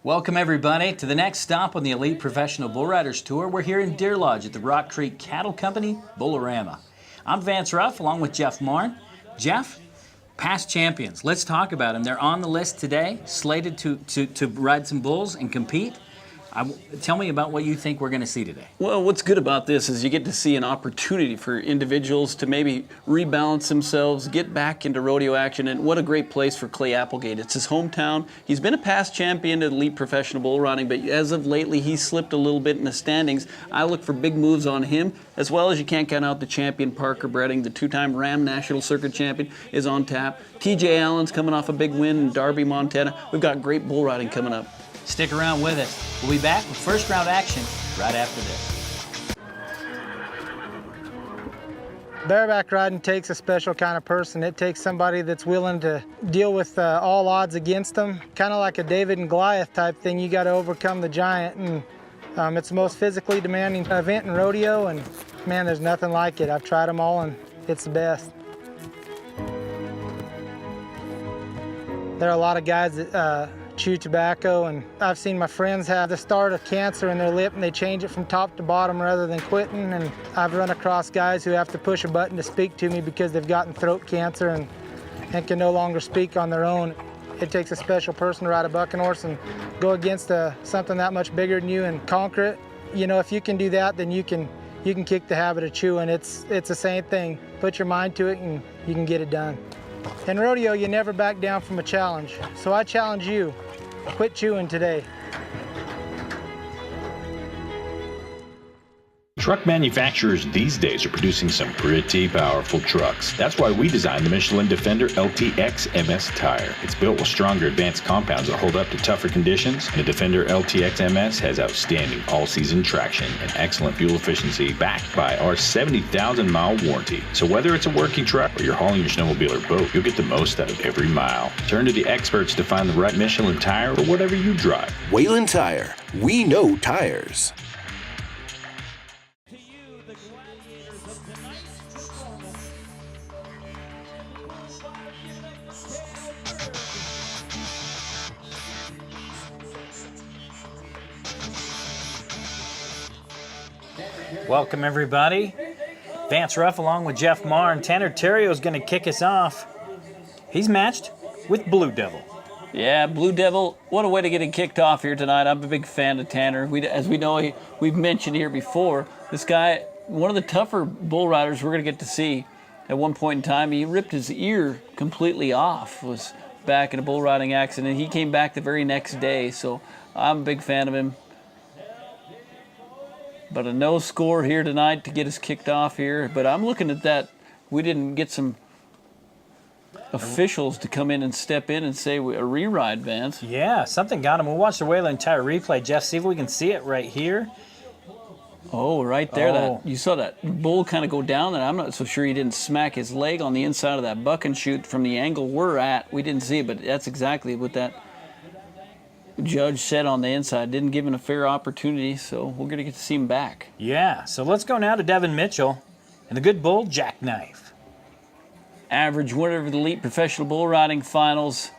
Welcome everybody to the next stop on the Elite Professional Bull Riders Tour. We're here in Deer Lodge at the Rock Creek Cattle Company, Bull-a-Rama. I'm Vance Ruff along with Jeff Marn. Jeff, past champions. Let's talk about them. They're on the list today, slated to ride some bulls and compete. Tell me about what you think we're going to see today. Well, what's good about this is you get to see an opportunity for individuals to maybe rebalance themselves, get back into rodeo action, and what a great place for Clay Applegate. It's his hometown. He's been a past champion at Elite Professional Bull Riding, but as of lately, he's slipped a little bit in the standings. I look for big moves on him, as well as you can't count out the champion Parker Bredding, the two-time Ram National Circuit champion, is on tap. TJ Allen's coming off a big win in Darby, Montana. We've got great bull riding coming up. Stick around with us. We'll be back with first round action right after this. Bareback riding takes a special kind of person. It takes somebody that's willing to deal with all odds against them. Kind of like a David and Goliath type thing. You got to overcome the giant, and it's the most physically demanding event in rodeo, and man, there's nothing like it. I've tried them all, and it's the best. There are a lot of guys that chew tobacco, and I've seen my friends have the start of cancer in their lip and they change it from top to bottom rather than quitting, and I've run across guys who have to push a button to speak to me because they've gotten throat cancer and can no longer speak on their own. It takes a special person to ride a bucking horse and go against something that much bigger than you and conquer it. You know, if you can do that, then you can kick the habit of chewing. It's the same thing. Put your mind to it and you can get it done. In rodeo, you never back down from a challenge. So I challenge you. Quit chewing today. Truck manufacturers these days are producing some pretty powerful trucks. That's why we designed the Michelin Defender LTX MS tire. It's built with stronger advanced compounds that hold up to tougher conditions. The Defender LTX MS has outstanding all-season traction and excellent fuel efficiency backed by our 70,000-mile warranty. So whether it's a working truck or you're hauling your snowmobile or boat, you'll get the most out of every mile. Turn to the experts to find the right Michelin tire for whatever you drive. Whalen Tire. We know tires. Welcome everybody. Vance Ruff along with Jeff Marn. Tanner Terrio is going to kick us off. He's matched with Blue Devil. Yeah, Blue Devil, what a way to get it kicked off here tonight. I'm a big fan of Tanner. As we know, we've mentioned here before, this guy, one of the tougher bull riders we're going to get to see. At one point in time, he ripped his ear completely off, was back in a bull riding accident. He came back the very next day, so I'm a big fan of him. But a no score here tonight to get us kicked off here. But I'm looking at that. We didn't get some officials to come in and step in and say a re-ride, Vance. Yeah, something got him. We'll watch the Whalen Tire replay. Jeff, see if we can see it right here. Oh, right there. You saw that bull kind of go down there. I'm not so sure he didn't smack his leg on the inside of that buck and shoot from the angle we're at. We didn't see it, but that's exactly what that judge said on the inside. Didn't give him a fair opportunity, so we're going to get to see him back. Yeah, so let's go now to Devin Mitchell and the good bull, Jackknife. Average winner of the Elite Professional Bull Riding Finals.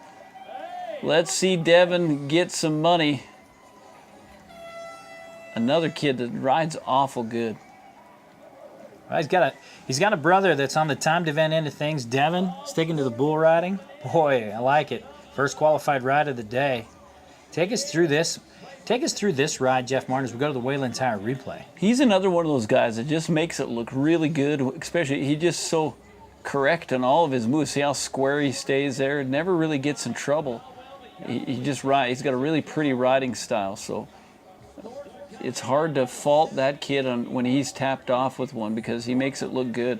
Let's see Devin get some money. Another kid that rides awful good. Well, he's got a brother that's on the timed event end of things. Devin, sticking to the bull riding. Boy, I like it. First qualified ride of the day. Take us through this ride, Jeff Martin, as we go to the Whalen Tire replay. He's another one of those guys that just makes it look really good, especially he's just so correct in all of his moves. See how square he stays there? Never really gets in trouble. He just rides. He's got a really pretty riding style, so it's hard to fault that kid when he's tapped off with one because he makes it look good.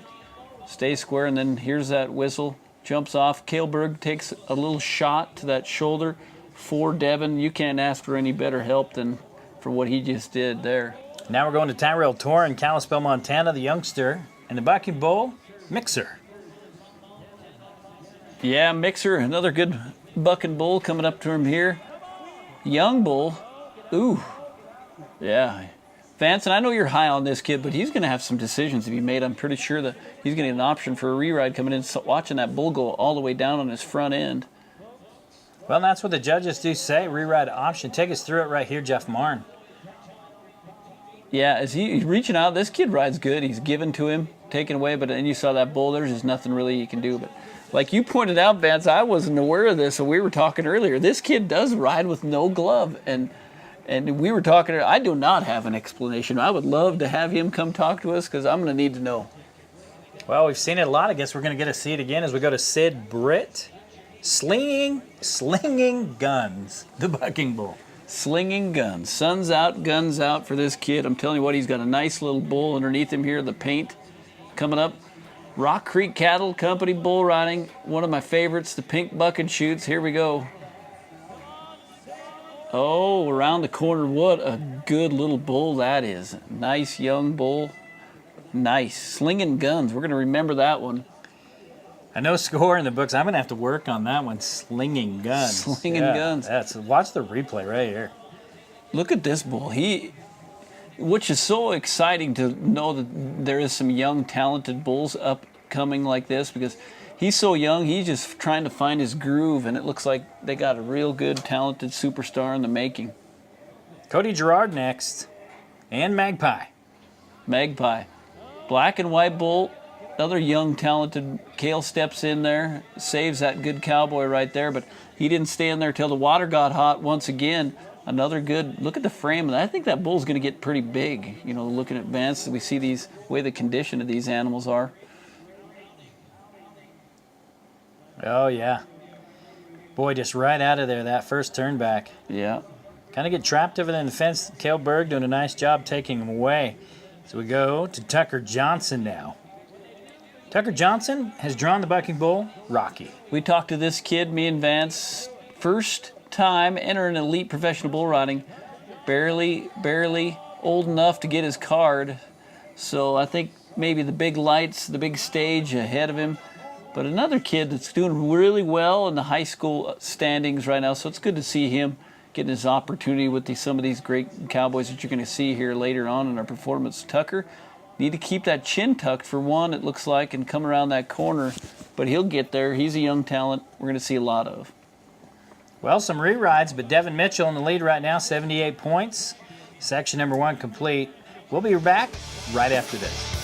Stay square, and then here's that whistle. Jumps off. Kaleberg takes a little shot to that shoulder. For Devin, you can't ask for any better help than for what he just did there. Now we're going to Tyrell Tour in Kalispell, Montana, the youngster, and the bucking bull, Mixer. Yeah, Mixer, another good bucking bull coming up to him here. Young bull, ooh, yeah. Vance, and I know you're high on this kid, but he's going to have some decisions to be made. I'm pretty sure that he's going to get an option for a re-ride coming in, watching that bull go all the way down on his front end. Well, that's what the judges do say. Reride option. Take us through it right here, Jeff Marn. Yeah, as he's reaching out, this kid rides good. He's given to him, taken away, but then you saw that bull. There's just nothing really he can do. But like you pointed out, Vance, I wasn't aware of this, and we were talking earlier. This kid does ride with no glove, and we were talking. I do not have an explanation. I would love to have him come talk to us because I'm going to need to know. Well, we've seen it a lot. I guess we're going to get to see it again as we go to Sid Britt. Slinging guns, the bucking bull. Slinging guns. Sun's out, guns out for this kid. I'm telling you what, he's got a nice little bull underneath him here, the paint coming up. Rock Creek Cattle Company bull riding. One of my favorites, the pink bucket shoots. Here we go. Oh, around the corner. What a good little bull that is. Nice young bull. Nice. Slinging guns. We're going to remember that one. I know score in the books. I'm going to have to work on that one. Slinging guns. Slinging guns. Watch the replay right here. Look at this bull. Which is so exciting to know that there is some young, talented bulls upcoming like this because he's so young. He's just trying to find his groove, and it looks like they got a real good, talented superstar in the making. Cody Gerard next, and Magpie. Magpie. Black and white bull. Another young, talented Cale steps in there, saves that good cowboy right there, but he didn't stand there till the water got hot once again. Another good, look at the frame. I think that bull's going to get pretty big. You know, looking at Vance, we see the way the condition of these animals are. Oh, yeah. Boy, just right out of there, that first turn back. Yeah. Kind of get trapped over there in the fence. Cale Berg doing a nice job taking him away. So we go to Tucker Johnson now. Tucker Johnson has drawn the bucking bull, Rocky. We talked to this kid, me and Vance, first time entering elite professional bull riding, barely old enough to get his card. So I think maybe the big lights, the big stage ahead of him. But another kid that's doing really well in the high school standings right now. So it's good to see him getting his opportunity with some of these great cowboys that you're going to see here later on in our performance. Tucker, need to keep that chin tucked for one, it looks like, and come around that corner. But he'll get there. He's a young talent we're going to see a lot of. Well, some re-rides, but Devin Mitchell in the lead right now, 78 points. Section number 1 complete. We'll be back right after this.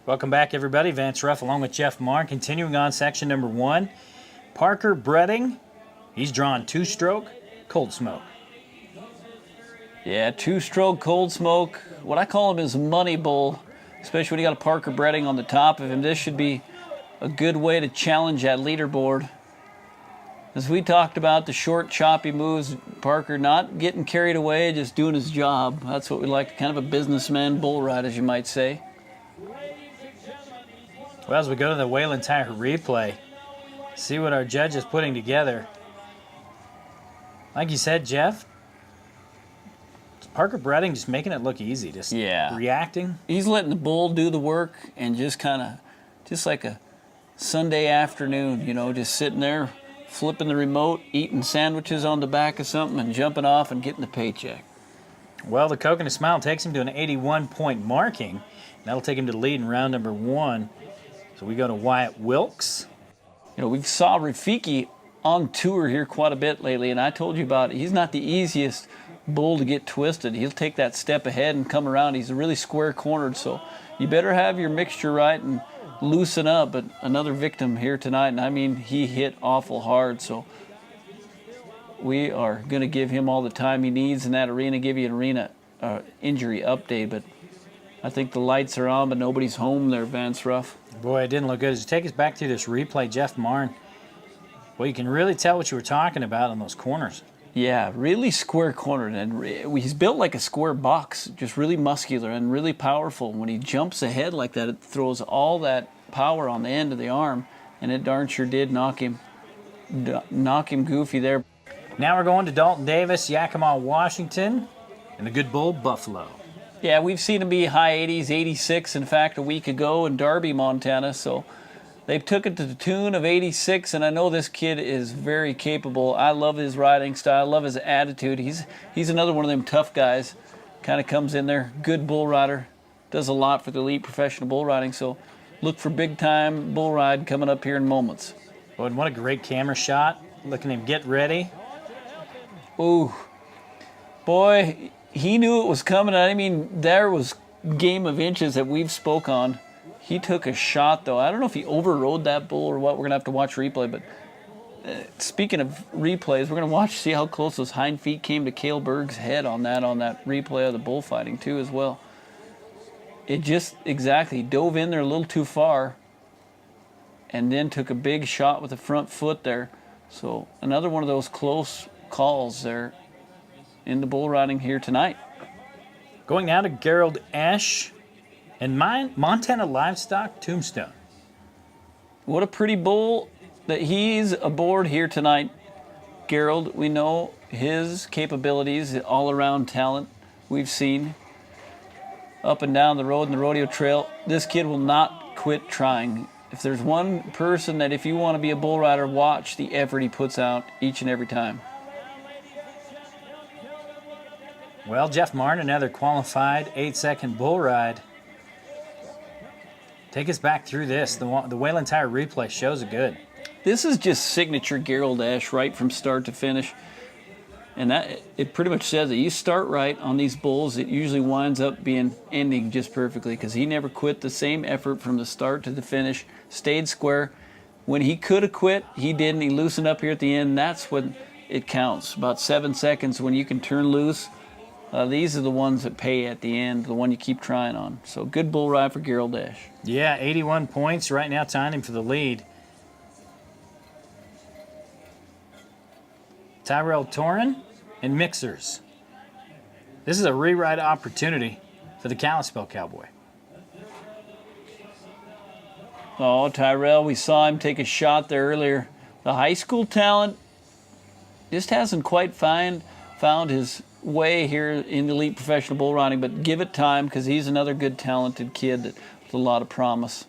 Welcome back, everybody. Vance Ruff along with Jeff Marn. Continuing on section number 1. Parker Bredding. He's drawn 2-stroke, Cold Smoke. Yeah, 2-stroke Cold Smoke. What I call him is Money Bull, especially when you got a Parker Bredding on the top of him. This should be a good way to challenge that leaderboard. As we talked about, the short, choppy moves, Parker not getting carried away, just doing his job. That's what we like, kind of a businessman bull ride, as you might say. Well, as we go to the Whalen Tire replay, see what our judge is putting together. Like you said, Jeff, Parker Bredding just making it look easy, just reacting. He's letting the bull do the work and just kind of, just like a Sunday afternoon, you know, just sitting there, flipping the remote, eating sandwiches on the back of something and jumping off and getting the paycheck. Well, the Coconut Smile takes him to an 81-point marking. That'll take him to the lead in round number 1. So we go to Wyatt Wilkes. You know, we've saw Rafiki on tour here quite a bit lately, and I told you about it. He's not the easiest bull to get twisted. He'll take that step ahead and come around. He's really square cornered, so you better have your mixture right and loosen up. But another victim here tonight, and I mean, he hit awful hard, so we are going to give him all the time he needs in that arena, give you an arena injury update. But I think the lights are on, but nobody's home there, Vance Ruff. Boy, it didn't look good. As you take us back through this replay, Jeff Martin, well, you can really tell what you were talking about on those corners. Yeah, really square cornered, and he's built like a square box, just really muscular and really powerful. When he jumps ahead like that, it throws all that power on the end of the arm, and it darn sure did knock him goofy there. Now we're going to Dalton Davis, Yakima, Washington, and the good bull, Buffalo. Yeah, we've seen him be high 80s, 86, in fact, a week ago in Darby, Montana, so they took it to the tune of 86, and I know this kid is very capable. I love his riding style. I love his attitude. He's another one of them tough guys. Kind of comes in there, good bull rider, does a lot for the elite professional bull riding, so look for big-time bull ride coming up here in moments. Oh, and what a great camera shot. Looking at him get ready. Ooh, boy, he knew it was coming. I mean, there was game of inches that we've spoke on. He took a shot, though. I don't know if he overrode that bull or what. We're going to have to watch replay. But speaking of replays, we're going to see how close those hind feet came to Cale Berg's head on that replay of the bullfighting, too, as well. It just exactly dove in there a little too far and then took a big shot with the front foot there. So another one of those close calls there in the bull riding here tonight. Going now to Gerald Esch and Montana Livestock Tombstone. What a pretty bull that he's aboard here tonight. Gerald, we know his capabilities, all-around talent we've seen up and down the road in the rodeo trail. This kid will not quit trying. If there's one person that if you want to be a bull rider, watch the effort he puts out each and every time. Well, Jeff Martin, another qualified 8-second bull ride. Take us back through this. The Whalen Tire replay shows it good. This is just signature Gerald Esch right from start to finish. And that it pretty much says that you start right on these bulls, it usually winds up ending just perfectly because he never quit. The same effort from the start to the finish, stayed square. When he could have quit, he didn't. He loosened up here at the end. That's when it counts. About 7 seconds when you can turn loose. These are the ones that pay at the end, the one you keep trying on. So good bull ride for Gerald Esch. Yeah, 81 points right now, tying him for the lead. Tyrell Torin and Mixers. This is a reride opportunity for the Kalispell Cowboy. Oh, Tyrell, we saw him take a shot there earlier. The high school talent just hasn't quite found his way here in elite professional bull riding, but give it time because he's another good, talented kid with a lot of promise.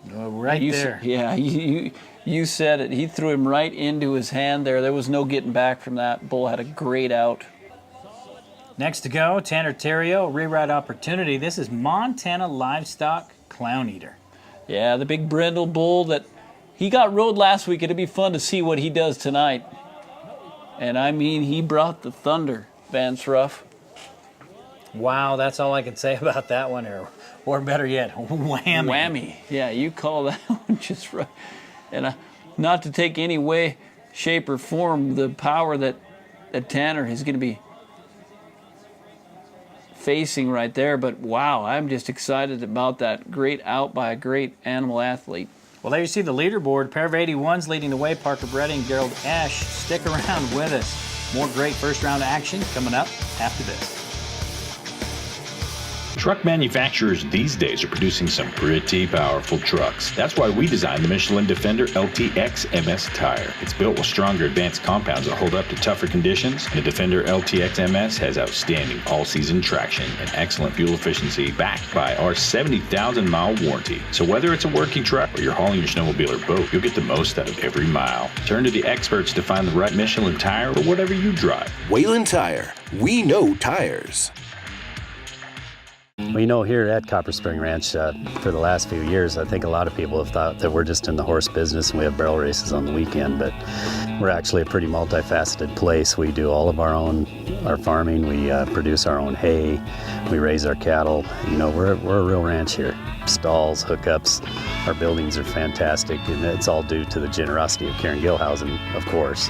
Right there. Yeah, you said it. He threw him right into his hand there. There was no getting back from that. Bull had a great out. Next to go, Tanner Terrio, reride opportunity. This is Montana Livestock Clown Eater. Yeah, the big brindle bull that he got rode last week. It'd be fun to see what he does tonight. And I mean, he brought the thunder, Vance Ruff. Wow, that's all I can say about that one, or better yet, whammy. Whammy. Yeah, you call that one just right. And not to take any way, shape, or form the power that Tanner is going to be facing right there. But wow, I'm just excited about that. Great out by a great animal athlete. Well, there you see the leaderboard. Pair of 81s leading the way, Parker Breding and Gerald Esch. Stick around with us. More great first round action coming up after this. Truck manufacturers these days are producing some pretty powerful trucks. That's why we designed the Michelin Defender LTX MS tire. It's built with stronger advanced compounds that hold up to tougher conditions. The Defender LTX MS has outstanding all-season traction and excellent fuel efficiency backed by our 70,000-mile warranty. So whether it's a working truck or you're hauling your snowmobile or boat, you'll get the most out of every mile. Turn to the experts to find the right Michelin tire for whatever you drive. Whalen Tire. We know tires. We know here at Copper Spring Ranch, for the last few years, I think a lot of people have thought that we're just in the horse business and we have barrel races on the weekend, but we're actually a pretty multifaceted place. We do all of our farming, we produce our own hay, we raise our cattle. You know, we're a real ranch here. Stalls, hookups, our buildings are fantastic, and it's all due to the generosity of Karen Gilhausen, of course.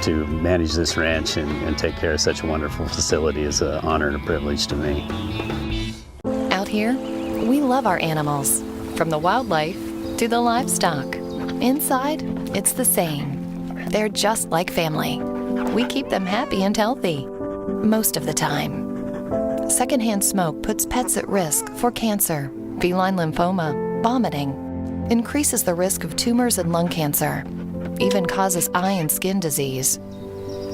To manage this ranch and take care of such a wonderful facility is an honor and a privilege to me. Out here, we love our animals, from the wildlife to the livestock. Inside, it's the same. They're just like family. We keep them happy and healthy, most of the time. Secondhand smoke puts pets at risk for cancer, feline lymphoma, vomiting, increases the risk of tumors and lung cancer, even causes eye and skin disease.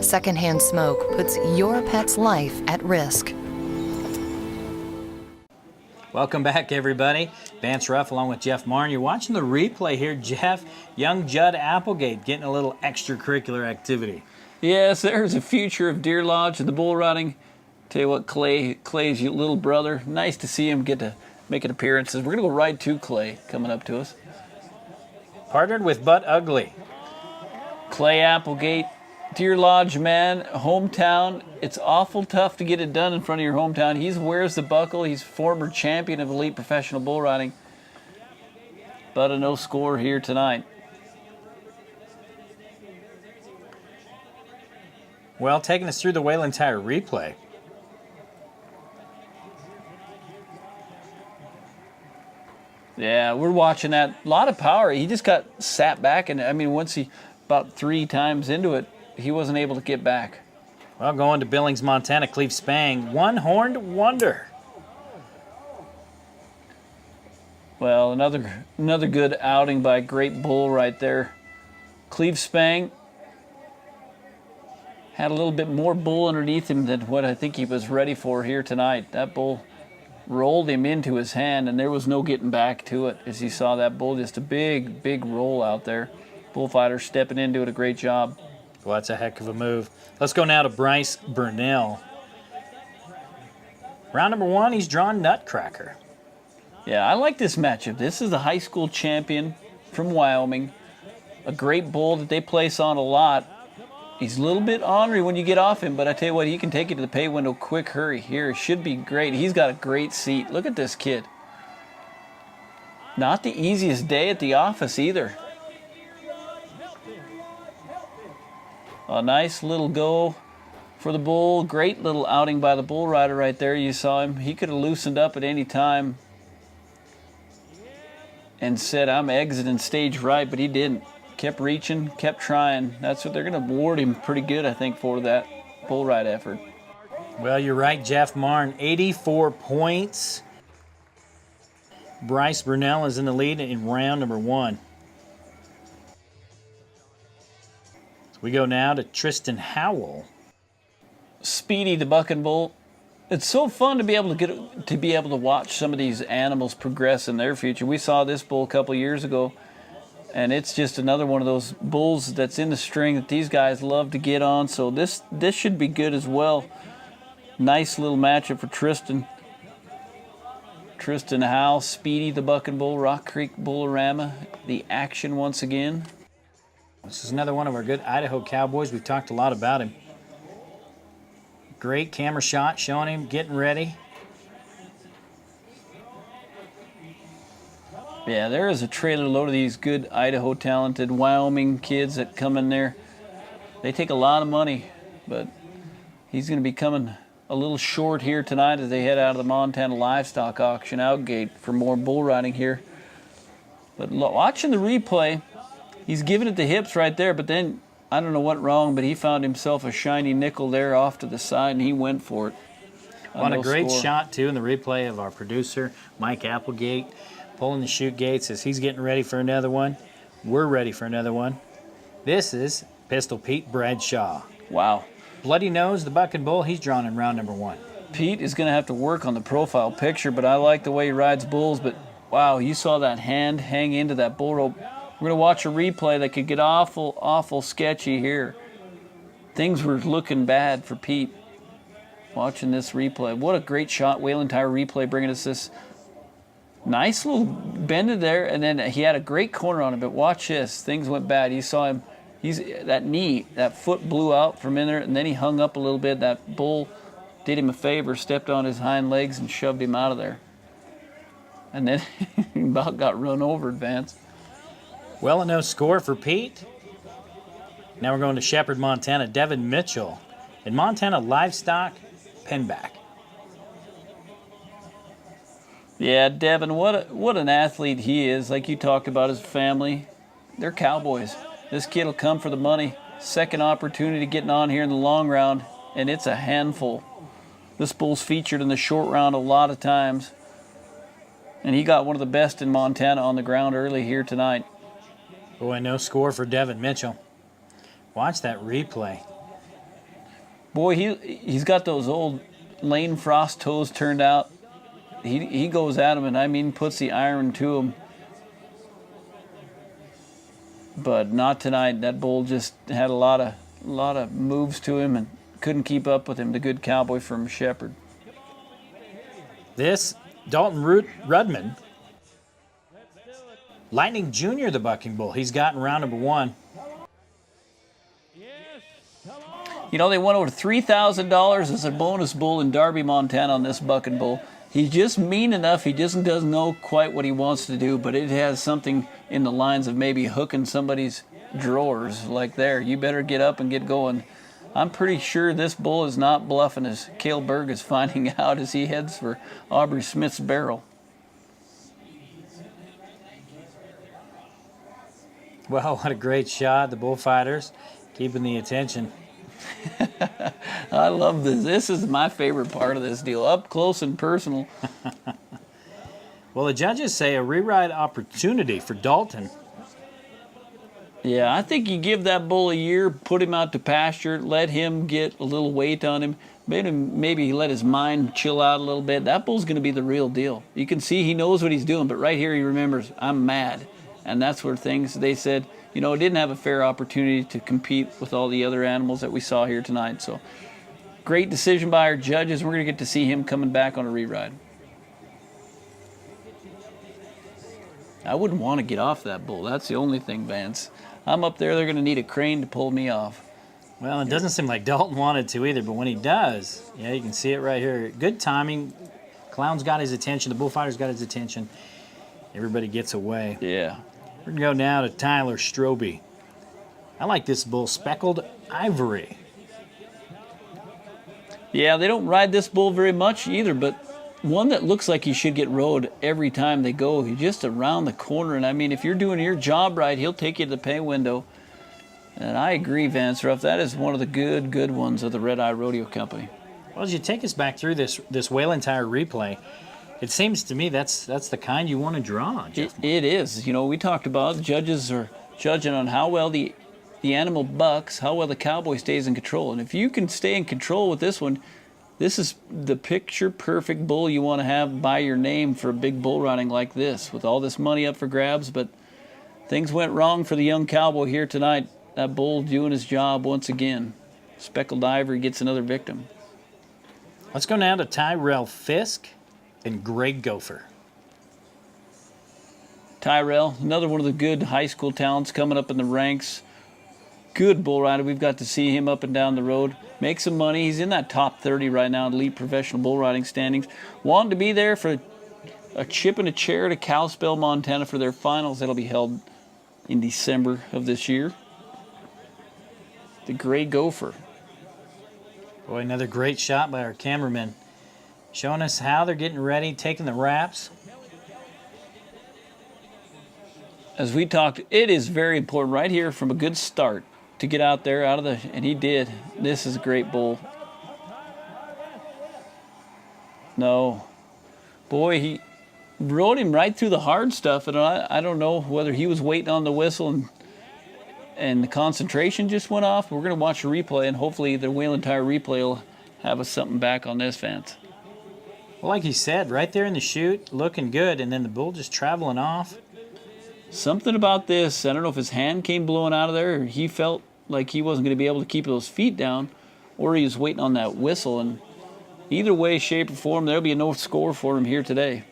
Secondhand smoke puts your pet's life at risk. Welcome back, everybody. Vance Ruff along with Jeff Marn. You're watching the replay here, Jeff. Young Judd Applegate getting a little extracurricular activity. Yes, there's a future of Deer Lodge and the bull riding. Tell you what, Clay's your little brother. Nice to see him get to make an appearance. We're going to go ride to Clay coming up to us. Partnered with Butt Ugly. Clay Applegate, Deer Lodge man, hometown. It's awful tough to get it done in front of your hometown. He wears the buckle. He's former champion of elite professional bull riding. But a no score here tonight. Well, taking us through the Whalen Tire replay. Yeah, we're watching that. A lot of power. He just got sat back, and I mean, once he about 3 times into it, he wasn't able to get back. Well, going to Billings, Montana, Cleve Spang, one-horned wonder. Well, another good outing by a great bull right there. Cleve Spang had a little bit more bull underneath him than what I think he was ready for here tonight. That bull rolled him into his hand, and there was no getting back to it. As you saw that bull, just a big, big roll out there. Bullfighter stepping into it, a great job. Well, that's a heck of a move. Let's go now to Bryce Burnell. Round number 1, he's drawn Nutcracker. Yeah, I like this matchup. This is the high school champion from Wyoming. A great bull that they place on a lot. He's a little bit ornery when you get off him, but I tell you what, he can take you to the pay window quick hurry here. It should be great. He's got a great seat. Look at this kid. Not the easiest day at the office either. A nice little go for the bull. Great little outing by the bull rider right there. You saw him. He could have loosened up at any time and said, I'm exiting stage right, but he didn't. Kept reaching, kept trying. That's what they're going to award him pretty good, I think, for that bull ride effort. Well, you're right, Jeff Marn. 84 points. Bryce Burnell is in the lead in round number 1. We go now to Tristan Howell. Speedy, the bucking bull. It's so fun to be able to watch some of these animals progress in their future. We saw this bull a couple years ago, and it's just another one of those bulls that's in the string that these guys love to get on. So this should be good as well. Nice little matchup for Tristan. Tristan Howell, Speedy, the bucking bull, Rock Creek Bull-a-Rama, the action once again. This is another one of our good Idaho Cowboys. We've talked a lot about him. Great camera shot showing him getting ready. Yeah, there is a trailer load of these good Idaho talented Wyoming kids that come in there. They take a lot of money, but he's going to be coming a little short here tonight as they head out of the Montana Livestock Auction outgate for more bull riding here. But watching the replay, he's giving it the hips right there, but then I don't know what wrong, but he found himself a shiny nickel there off to the side, and he went for it. On a great shot, too, in the replay of our producer, Mike Applegate, pulling the chute gates as he's getting ready for another one. We're ready for another one. This is Pistol Pete Bradshaw. Wow. Bloody Nose, the buck and bull, he's drawn in round number 1. Pete is going to have to work on the profile picture, but I like the way he rides bulls. But, wow, you saw that hand hang into that bull rope. We're going to watch a replay that could get awful, awful sketchy here. Things were looking bad for Pete watching this replay. What a great shot. Whalen Tire replay bringing us this nice little bend in there, and then he had a great corner on him. But watch this. Things went bad. You saw him. That knee, that foot blew out from in there, and then he hung up a little bit. That bull did him a favor, stepped on his hind legs and shoved him out of there. And then he about got run over, Vance. Well, no score for Pete. Now we're going to Shepherd, Montana. Devin Mitchell in Montana Livestock Penback. Yeah, Devin, what an athlete he is. Like you talked about his family. They're cowboys. This kid will come for the money. Second opportunity getting on here in the long round, and it's a handful. This bull's featured in the short round a lot of times, and he got one of the best in Montana on the ground early here tonight. Boy, no score for Devin Mitchell. Watch that replay. Boy, he's got those old Lane Frost toes turned out. He goes at him, and I mean puts the iron to him. But not tonight. That bull just had a lot of moves to him and couldn't keep up with him. The good cowboy from Shepherd. This Dalton Rudman, Lightning Jr., the bucking bull. He's gotten round number 1. You know, they went over $3,000 as a bonus bull in Darby, Montana on this bucking bull. He's just mean enough. He just doesn't know quite what he wants to do, but it has something in the lines of maybe hooking somebody's drawers like there. You better get up and get going. I'm pretty sure this bull is not bluffing, as Cale Berg is finding out as he heads for Aubrey Smith's barrel. Well, what a great shot. The bullfighters keeping the attention. I love this. This is my favorite part of this deal, up close and personal. Well, the judges say a reride opportunity for Dalton. Yeah, I think you give that bull a year, put him out to pasture, let him get a little weight on him, maybe let his mind chill out a little bit. That bull's going to be the real deal. You can see he knows what he's doing, but right here he remembers, I'm mad. And that's where things, they said, you know, didn't have a fair opportunity to compete with all the other animals that we saw here tonight. So, great decision by our judges. We're going to get to see him coming back on a reride. I wouldn't want to get off that bull. That's the only thing, Vance. I'm up there, they're going to need a crane to pull me off. Well, it doesn't seem like Dalton wanted to either, but when he does, yeah, you can see it right here. Good timing. Clown's got his attention. The bullfighter's got his attention. Everybody gets away. Yeah. We're going to go now to Tyler Strobe. I like this bull, Speckled Ivory. Yeah, they don't ride this bull very much either, but one that looks like he should get rode every time they go. He's just around the corner, and I mean, if you're doing your job right, he'll take you to the pay window. And I agree, Vance Ruff, that is one of the good ones of the Red Eye Rodeo Company. Well, as you take us back through this Whalen Tire replay, it seems to me that's the kind you want to draw, Jeff. It is. You know, we talked about the judges are judging on how well the animal bucks, how well the cowboy stays in control. And if you can stay in control with this one, this is the picture-perfect bull you want to have by your name for a big bull riding like this, with all this money up for grabs. But things went wrong for the young cowboy here tonight. That bull doing his job once again. Speckled Ivory gets another victim. Let's go now to Tyrell Fisk and Greg Gopher. Tyrell, another one of the good high school talents coming up in the ranks. Good bull rider. We've got to see him up and down the road. Make some money. He's in that top 30 right now in elite professional bull riding standings. Wanted to be there for a chip and a chair to Kalispell, Montana for their finals. That'll be held in December of this year. The Gray Gopher. Boy, another great shot by our cameraman, showing us how they're getting ready, taking the wraps. As we talked, it is very important right here from a good start to get out there, and he did. This is a great bull. No. Boy, he rode him right through the hard stuff, and I don't know whether he was waiting on the whistle and the concentration just went off. We're going to watch a replay, and hopefully the Whelen Tire replay will have us something back on this, Vance. Well, like he said, right there in the chute, looking good, and then the bull just traveling off. Something about this, I don't know if his hand came blowing out of there, or he felt like he wasn't going to be able to keep those feet down, or he was waiting on that whistle, and either way, shape, or form, there'll be no score for him here today.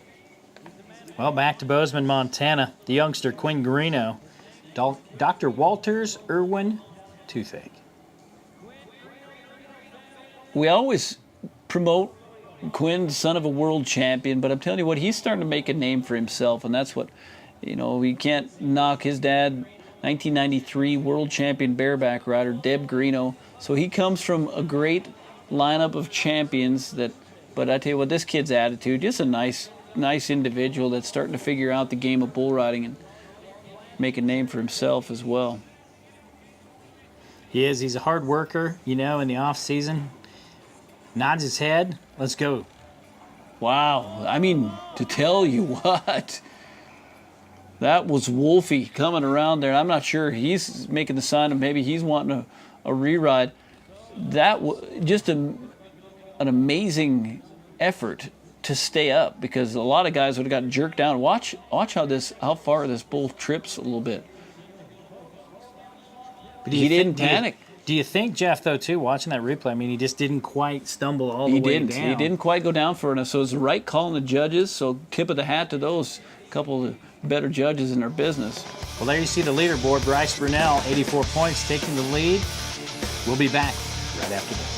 Well, back to Bozeman, Montana. The youngster, Quinn Greeno. Dr. Walter's Irwin Toothache. We always promote Quinn, son of a world champion, but I'm telling you what, he's starting to make a name for himself, and that's what, we can't knock his dad, 1993 world champion bareback rider, Deb Greeno. So he comes from a great lineup of champions but I tell you what, this kid's attitude, just a nice individual that's starting to figure out the game of bull riding and make a name for himself as well. He is. He's a hard worker, in the off season. Nods his head. Let's go. Wow. I mean, to tell you what, that was Wolfie coming around there. I'm not sure. He's making the sign of maybe he's wanting a re-ride. That was just an amazing effort to stay up, because a lot of guys would have gotten jerked down. Watch how far this bull trips a little bit. But he didn't panic. Do you think, Jeff, though, too, watching that replay, I mean, he just didn't quite stumble all the way down. He didn't quite go down for enough. So it's the right call on the judges. So tip of the hat to those couple of better judges in our business. Well, there you see the leaderboard. Bryce Brunell, 84 points, taking the lead. We'll be back right after this.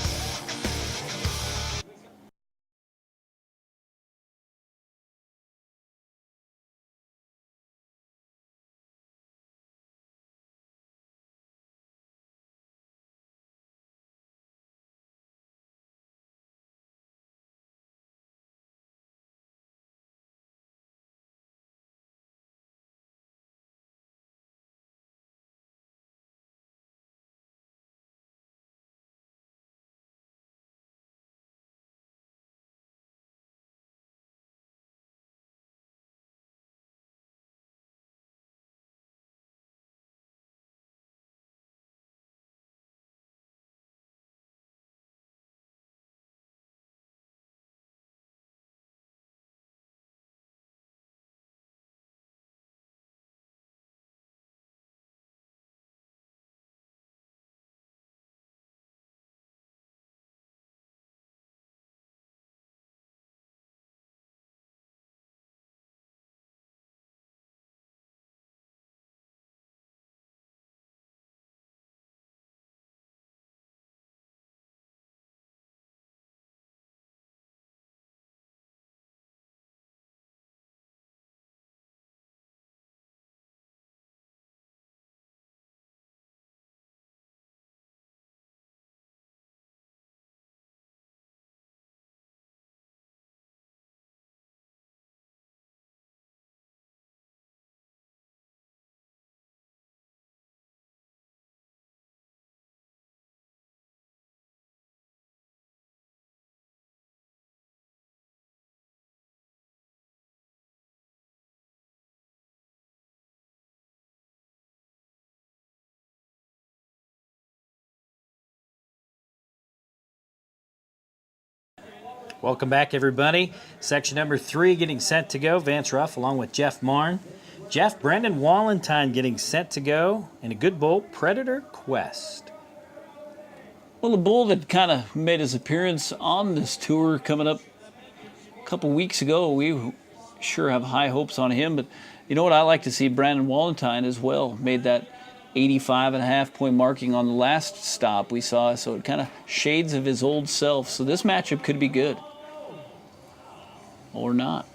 Welcome back, everybody. Section number 3 getting set to go. Vance Ruff along with Jeff Marn. Jeff, Brendan Wallentine getting set to go. And a good bull, Predator Quest. Well, the bull that kind of made his appearance on this tour coming up a couple weeks ago, we sure have high hopes on him. But you know what, I like to see Brandon Wallentine as well. Made that 85.5 point marking on the last stop we saw. So it kind of shades of his old self. So this matchup could be good. Or not.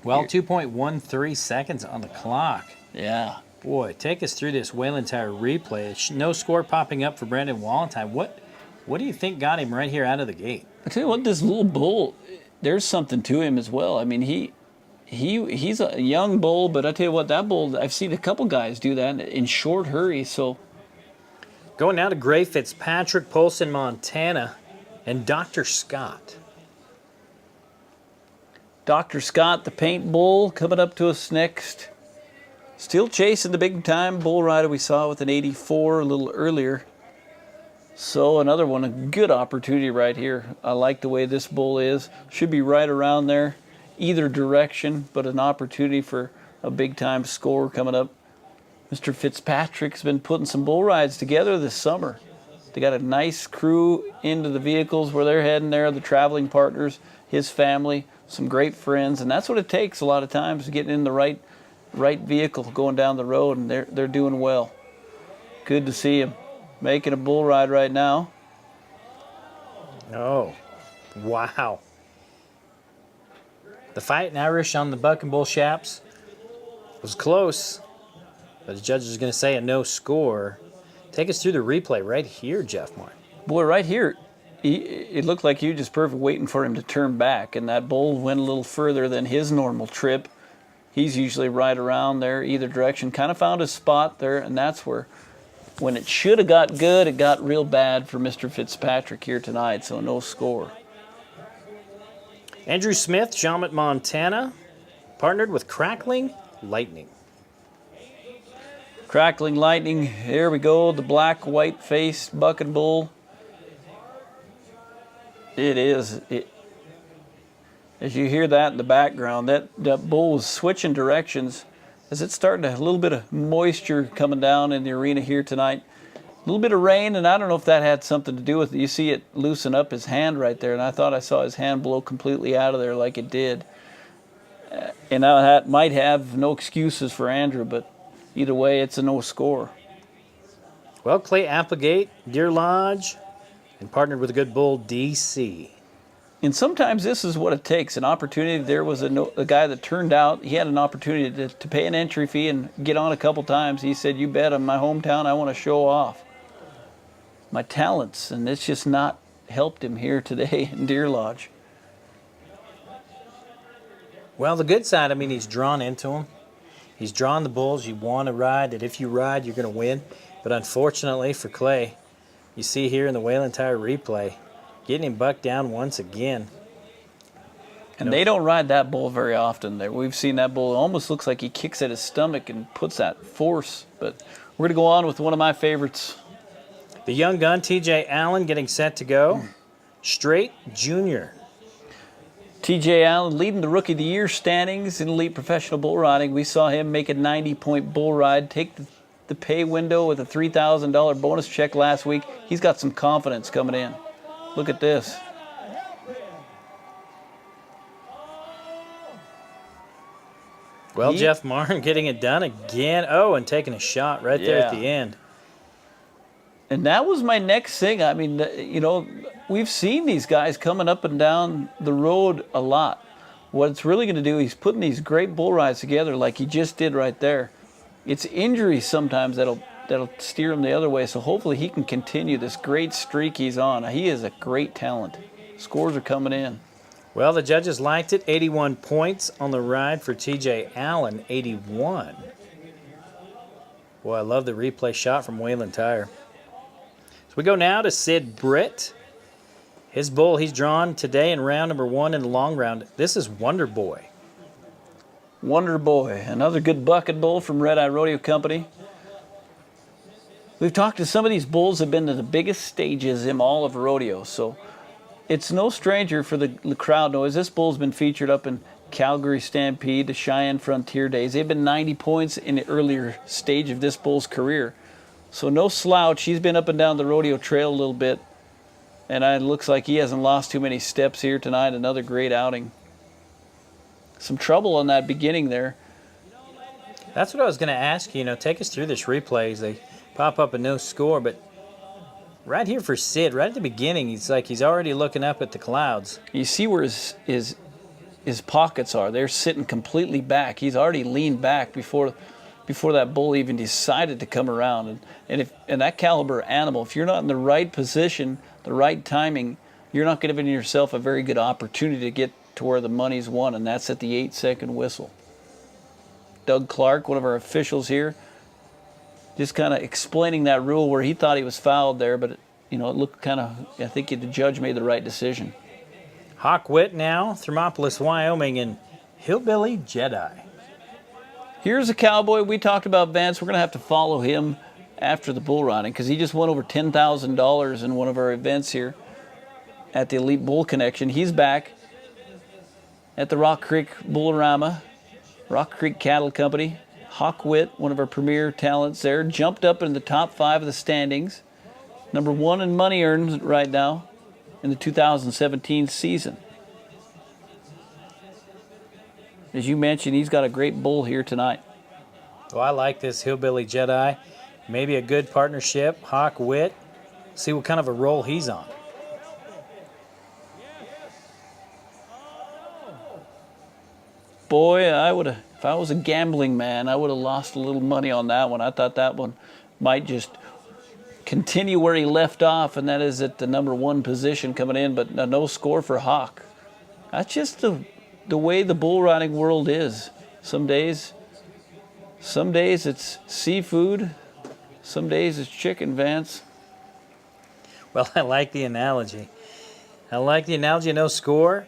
Well, 2.13 seconds on the clock. Yeah. Boy, take us through this Whelen Tire replay. No score popping up for Brandon Wallentine. What do you think got him right here out of the gate? I tell you what, this little bull, there's something to him as well. I mean, he's a young bull, but I tell you what, that bull, I've seen a couple guys do that in short hurry. So Going now to Gray Fitzpatrick, Polson, Montana, and Dr. Scott. Dr. Scott, the paint bull, coming up to us next. Still chasing the big time bull rider we saw with an 84 a little earlier. So another one, a good opportunity right here. I like the way this bull is. Should be right around there, either direction, but an opportunity for a big time score coming up. Mr. Fitzpatrick's been putting some bull rides together this summer. They got a nice crew into the vehicles where they're heading there, the traveling partners, his family, some great friends, and that's what it takes a lot of times, getting in the right vehicle going down the road, and they're doing well. Good to see him making a bull ride right now. Oh, wow. The Fighting Irish on the Buck and Bull Shaps was close, but the judge is going to say a no score. Take us through the replay right here, Jeff Martin. Boy, right here, it looked like he was just perfect waiting for him to turn back, and that bull went a little further than his normal trip. He's usually right around there, either direction. Kind of found a spot there, and that's where, when it should have got good, it got real bad for Mr. Fitzpatrick here tonight, so no score. Andrew Smith, Jommet, Montana, partnered with Crackling Lightning. Crackling Lightning, here we go, the black, white-faced buck and bull. It is. As you hear that in the background, that bull was switching directions as it's starting to, a little bit of moisture coming down in the arena here tonight. A little bit of rain, and I don't know if that had something to do with it. You see it loosen up his hand right there, and I thought I saw his hand blow completely out of there like it did. And now that might have no excuses for Andrew, but either way, it's a no score. Well, Clay Applegate, Deer Lodge, and partnered with a good bull, DC. And sometimes this is what it takes, an opportunity. There was a guy that turned out, he had an opportunity to pay an entry fee and get on a couple times. He said, you bet, in my hometown, I want to show off my talents, and it's just not helped him here today in Deer Lodge. Well, the good side, I mean, he's drawn into them. He's drawn the bulls you want to ride, that if you ride, you're going to win. But unfortunately for Clay, you see here in the Wayland Tire replay, getting him bucked down once again. And they don't ride that bull very often. We've seen that bull, it almost looks like he kicks at his stomach and puts that force. But we're going to go on with one of my favorites. The young gun, TJ Allen, getting set to go. Straight Junior. TJ Allen leading the Rookie of the Year standings in elite professional bull riding. We saw him make a 90-point bull ride, take the pay window with a $3,000 bonus check last week. He's got some confidence coming in. Look at this. Well, Jeff Martin getting it done again. Oh, and taking a shot right there at the end. And that was my next thing. I mean, you know, we've seen these guys coming up and down the road a lot. What it's really going to do, he's putting these great bull rides together like he just did right there. It's injuries sometimes that'll steer him the other way, so hopefully he can continue this great streak he's on. He is a great talent. Scores are coming in. Well, the judges liked it. 81 points on the ride for TJ Allen, 81. Boy, I love the replay shot from Wayland Tire. So we go now to Sid Britt. His bull he's drawn today in round number 1 in the long round. This is Wonder Boy. Wonder Boy, another good bucket bull from Red Eye Rodeo Company. We've talked to some of these bulls that have been to the biggest stages in all of rodeo, so it's no stranger for the crowd knows this bull's been featured up in Calgary Stampede, the Cheyenne Frontier Days. They've been 90 points in the earlier stage of this bull's career. So no slouch. He's been up and down the rodeo trail a little bit, and it looks like he hasn't lost too many steps here tonight. Another great outing. Some trouble on that beginning there. That's what I was going to ask you. You know, take us through this replay as they pop up a no score, but right here for Sid, right at the beginning, he's like he's already looking up at the clouds. You see where his pockets are. They're sitting completely back. He's already leaned back before before that bull even decided to come around. And that caliber animal, if you're not in the right position, the right timing, you're not giving yourself a very good opportunity to get to where the money's won, and that's at the 8-second whistle. Doug Clark, one of our officials here, just kind of explaining that rule where he thought he was fouled there, but it looked kind of, I think the judge made the right decision. Hawk Witt now, Thermopolis, Wyoming, and Hillbilly Jedi. Here's a cowboy we talked about, Vance. We're going to have to follow him after the bull riding because he just won over $10,000 in one of our events here at the Elite Bull Connection. He's back at the Rock Creek Bull-a-Rama, Rock Creek Cattle Company. Hawk Witt, one of our premier talents there, jumped up in the top 5 of the standings. Number 1 in money earned right now in the 2017 season. As you mentioned, he's got a great bull here tonight. Well, I like this Hillbilly Jedi. Maybe a good partnership. Hawk Witt. See what kind of a role he's on. Boy, if I was a gambling man, I would have lost a little money on that one. I thought that one might just continue where he left off, and that is at the number 1 position coming in, but no score for Hawk. That's just the way the bull riding world is. Some days it's seafood, some days it's chicken, Vance. Well, I like the analogy. No score.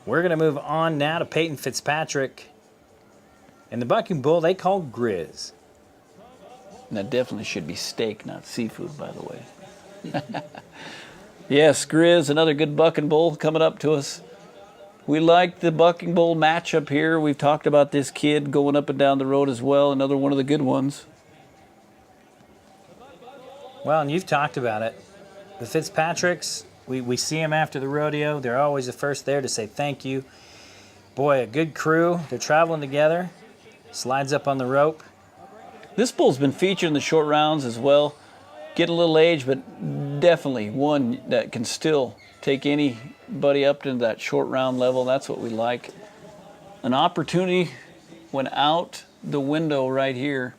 We're going to move on now to Peyton Fitzpatrick. And the bucking bull they call Grizz. And that definitely should be steak, not seafood, by the way. Yes, Grizz, another good bucking bull coming up to us. We like the bucking bull matchup here. We've talked about this kid going up and down the road as well, another one of the good ones. Well, and you've talked about it. The Fitzpatricks, we see them after the rodeo. They're always the first there to say thank you. Boy, a good crew. They're traveling together. Slides up on the rope. This bull's been featured in the short rounds as well. Getting a little age, but definitely one that can still take anybody up to that short round level. That's what we like. An opportunity went out the window right here.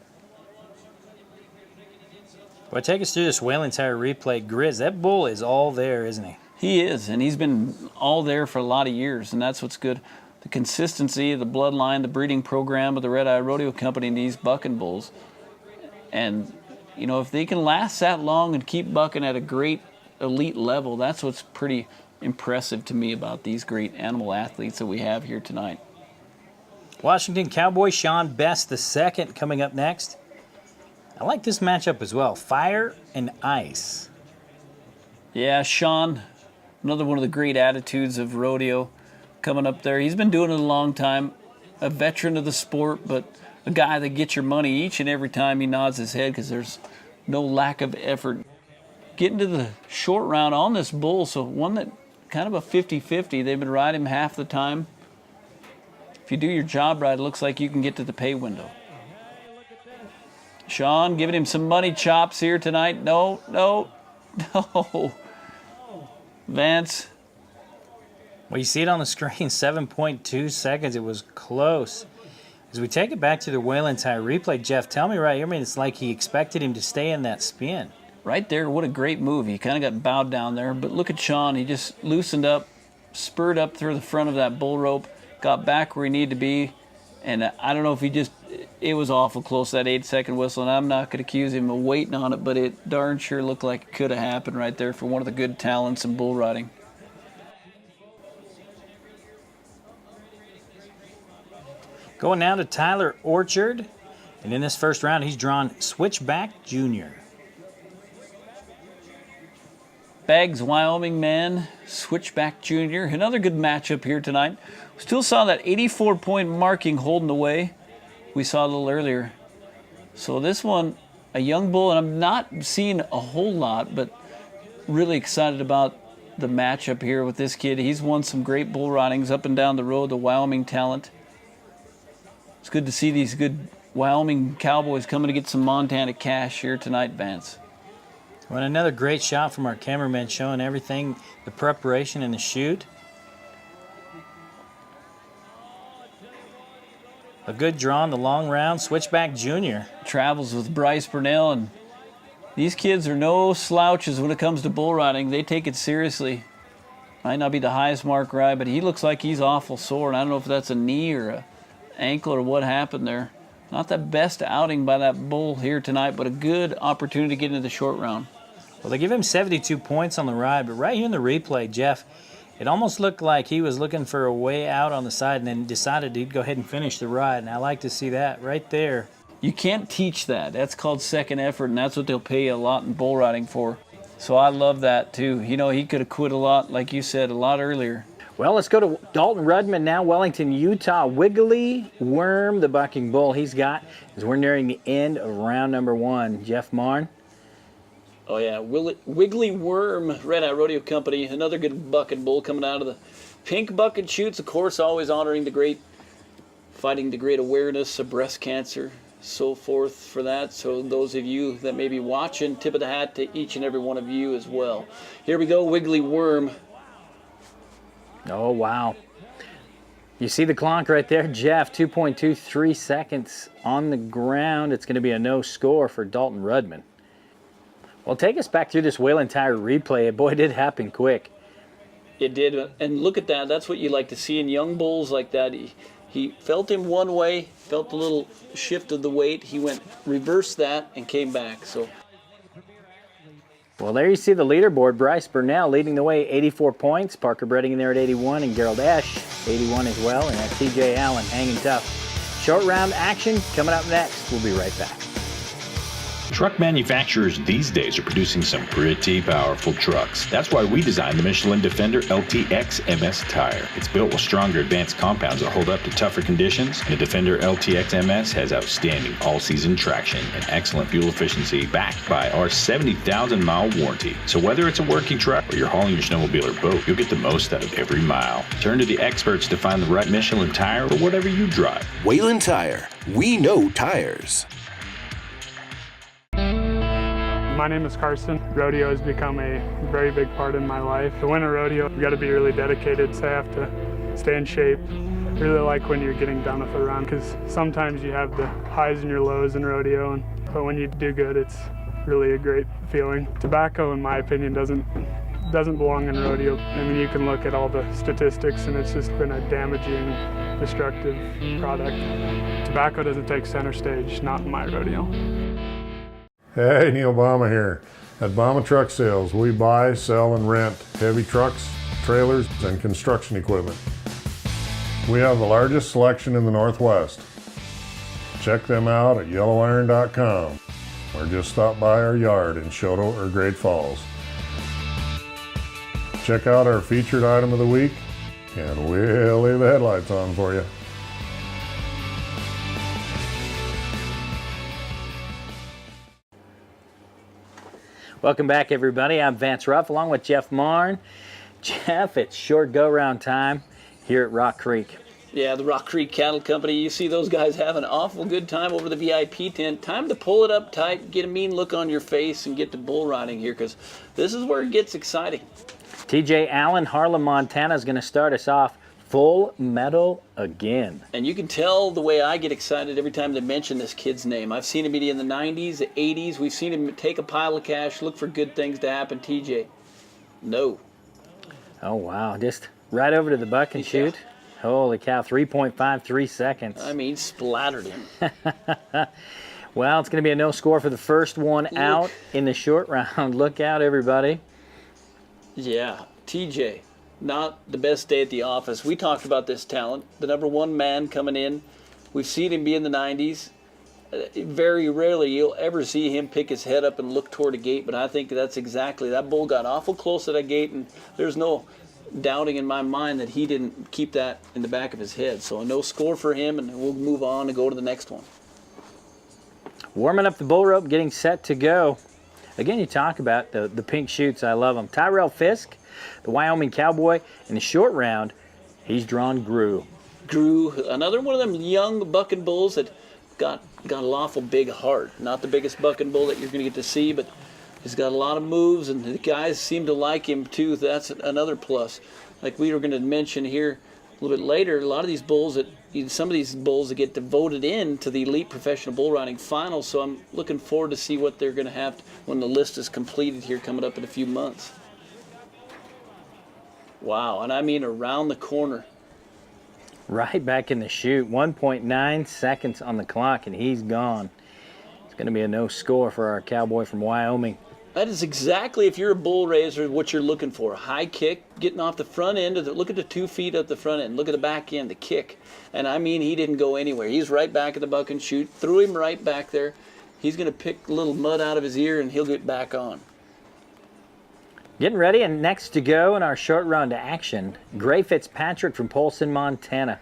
Well, take us through this Whaling Tire replay. Grizz, that bull is all there, isn't he? He is, and he's been all there for a lot of years, and that's what's good. The consistency, the bloodline, the breeding program of the Red Eye Rodeo Company and these bucking bulls. And, if they can last that long and keep bucking at a great elite level, that's what's pretty impressive to me about these great animal athletes that we have here tonight. Washington Cowboy Sean Best II coming up next. I like this matchup as well. Fire and Ice. Yeah, Sean, another one of the great attitudes of rodeo coming up there. He's been doing it a long time, a veteran of the sport, but a guy that gets your money each and every time he nods his head because there's no lack of effort. Getting to the short round on this bull, so one that kind of a 50-50. They've been riding him half the time. If you do your job right, it looks like you can get to the pay window. Sean giving him some money chops here tonight. No. Vance. Well, you see it on the screen, 7.2 seconds. It was close. As we take it back to the Whaling Tire replay, Jeff, tell me right here, it's like he expected him to stay in that spin. Right there, what a great move. He kind of got bowed down there, but look at Sean. He just loosened up, spurred up through the front of that bull rope, got back where he needed to be, and I don't know if it was awful close, that 8-second whistle, and I'm not going to accuse him of waiting on it, but it darn sure looked like it could have happened right there for one of the good talents in bull riding. Going now to Tyler Orchard, and in this first round, he's drawn Switchback Jr. Baggs, Wyoming man, Switchback Jr. Another good matchup here tonight. Still saw that 84-point marking holding away we saw a little earlier. So this one, a young bull, and I'm not seeing a whole lot, but really excited about the matchup here with this kid. He's won some great bull ridings up and down the road, the Wyoming talent. It's good to see these good Wyoming cowboys coming to get some Montana cash here tonight, Vance. Well, another great shot from our cameraman showing everything, the preparation and the shoot. A good draw in the long round, Switchback Junior. Travels with Bryce Burnell, and these kids are no slouches when it comes to bull riding. They take it seriously. Might not be the highest mark ride, but he looks like he's awful sore, and I don't know if that's a knee or a ankle or what happened there. Not the best outing by that bull here tonight, but a good opportunity to get into the short round. Well, they give him 72 points on the ride, but right here in the replay, Jeff, it almost looked like he was looking for a way out on the side and then decided he'd go ahead and finish the ride, and I like to see that right there. You can't teach that. That's called second effort, and that's what they'll pay you a lot in bull riding for. So I love that, too. You know, he could have quit a lot, like you said, a lot earlier. Well, let's go to Dalton Rudman now, Wellington, Utah. Wiggly Worm, the bucking bull he's got, as we're nearing the end of round number 1. Jeff Marn. Oh, yeah, Wiggly Worm, Red Hat Rodeo Company, another good bucking bull coming out of the pink bucket chutes, of course, always honoring fighting the great awareness of breast cancer, so forth for that. So those of you that may be watching, tip of the hat to each and every one of you as well. Here we go, Wiggly Worm. Oh, wow. You see the clonk right there, Jeff, 2.23 seconds on the ground. It's going to be a no score for Dalton Rudman. Well, take us back through this Whalen Tire replay. Boy, it did happen quick. It did, and look at that. That's what you like to see in young bulls like that. He felt him one way, felt a little shift of the weight. He went reverse that and came back. So. Well, there you see the leaderboard. Bryce Burnell leading the way, 84 points. Parker Bredding in there at 81, and Gerald Esch, 81 as well. And that's TJ Allen hanging tough. Short round action coming up next. We'll be right back. Truck manufacturers these days are producing some pretty powerful trucks. That's why we designed the Michelin Defender LTX MS tire. It's built with stronger advanced compounds that hold up to tougher conditions. And the Defender LTX MS has outstanding all-season traction and excellent fuel efficiency backed by our 70,000-mile warranty. So whether it's a working truck or you're hauling your snowmobile or boat, you'll get the most out of every mile. Turn to the experts to find the right Michelin tire for whatever you drive. Whalen Tire. We know tires. My name is Carson. Rodeo has become a very big part in my life. To win a rodeo, you got to be really dedicated, so I have to stay in shape. I really like when you're getting done with a run, because sometimes you have the highs and your lows in rodeo, but when you do good, it's really a great feeling. Tobacco, in my opinion, doesn't belong in rodeo. I mean, you can look at all the statistics, and it's just been a damaging, destructive product. Tobacco doesn't take center stage, not in my rodeo. Hey, Neil Bama here. At Bama Truck Sales, we buy, sell, and rent heavy trucks, trailers, and construction equipment. We have the largest selection in the Northwest. Check them out at yellowiron.com or just stop by our yard in Choteau or Great Falls. Check out our featured item of the week, and we'll leave the headlights on for you. Welcome back, everybody. I'm Vance Ruff, along with Jeff Marn. Jeff, it's short go-round time here at Rock Creek. Yeah, the Rock Creek Cattle Company. You see those guys have an awful good time over the VIP tent. Time to pull it up tight, get a mean look on your face, and get to bull riding here, because this is where it gets exciting. TJ Allen, Harlem, Montana, is going to start us off full metal again. And you can tell the way I get excited every time they mention this kid's name. I've seen him in the 90s, the 80s. We've seen him take a pile of cash, look for good things to happen. TJ, no. Oh, wow. Just right over to the buck and shoot. Holy cow, 3.53 seconds. I mean, splattered him. Well, it's going to be a no score for the first one out in the short round. Look out, everybody. Yeah, TJ. Not the best day at the office. We talked about this talent. The number one man coming in. We've seen him be in the 90s. Very rarely you'll ever see him pick his head up and look toward a gate, but I think that's exactly. That bull got awful close to that gate, and there's no doubting in my mind that he didn't keep that in the back of his head. So a no score for him, and we'll move on and go to the next one. Warming up the bull rope, getting set to go. Again, you talk about the pink chutes. I love them. Tyrell Fisk, the Wyoming Cowboy, in the short round, he's drawn Gru. Gru, another one of them young bucking bulls that got an awful big heart. Not the biggest bucking bull that you're going to get to see, but he's got a lot of moves, and the guys seem to like him too. That's another plus. Like we were going to mention here, a little bit later, a lot of these bulls some of these bulls that get voted in to the elite professional bull riding finals. So I'm looking forward to see what they're going to have when the list is completed here coming up in a few months. Wow, and I mean around the corner. Right back in the chute. 1.9 seconds on the clock, and he's gone. It's going to be a no score for our cowboy from Wyoming. That is exactly, if you're a bull raiser, what you're looking for. High kick, getting off the front end of the, look at the 2 feet at the front end, look at the back end, the kick. And I mean, he didn't go anywhere. He's right back at the buck and chute, threw him right back there. He's going to pick a little mud out of his ear and he'll get back on. Getting ready, and next to go in our short round action, Gray Fitzpatrick from Polson, Montana.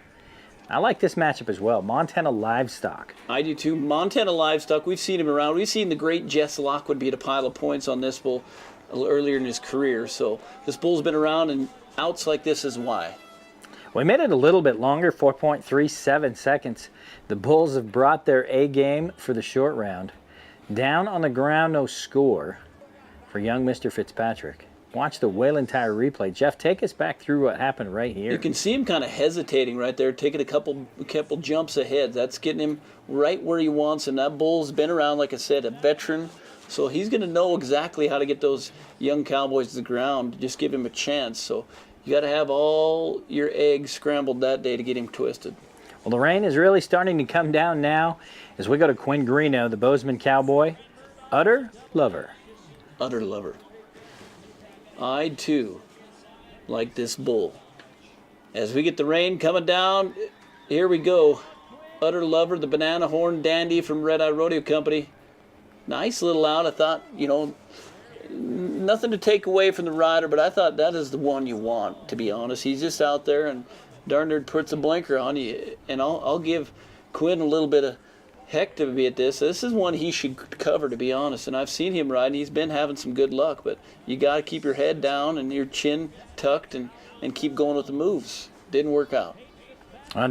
I like this matchup as well. Montana Livestock. I do too. Montana Livestock, we've seen him around. We've seen the great Jess Lockwood beat a pile of points on this bull earlier in his career. So this bull's been around, and outs like this is why. We made it a little bit longer, 4.37 seconds. The bulls have brought their A game for the short round. Down on the ground, no score for young Mr. Fitzpatrick. Watch the Whalen Tire replay. Jeff, take us back through what happened right here. You can see him kind of hesitating right there, taking a couple jumps ahead. That's getting him right where he wants, and that bull's been around, like I said, a veteran. So he's going to know exactly how to get those young cowboys to the ground. Just give him a chance. So you got to have all your eggs scrambled that day to get him twisted. Well, the rain is really starting to come down now as we go to Quinn Greeno, the Bozeman cowboy. Utter lover. Utter lover. I, too, like this bull. As we get the rain coming down, here we go. Utter Lover, the banana horn dandy from Red Eye Rodeo Company. Nice little out. I thought, you know, nothing to take away from the rider, but I thought that is the one you want, to be honest. He's just out there and darn near puts a blinker on you. And I'll give Quinn a little bit of heck to be at this. This is one he should cover, to be honest. And I've seen him ride, and he's been having some good luck. But you got to keep your head down and your chin tucked and keep going with the moves. Didn't work out.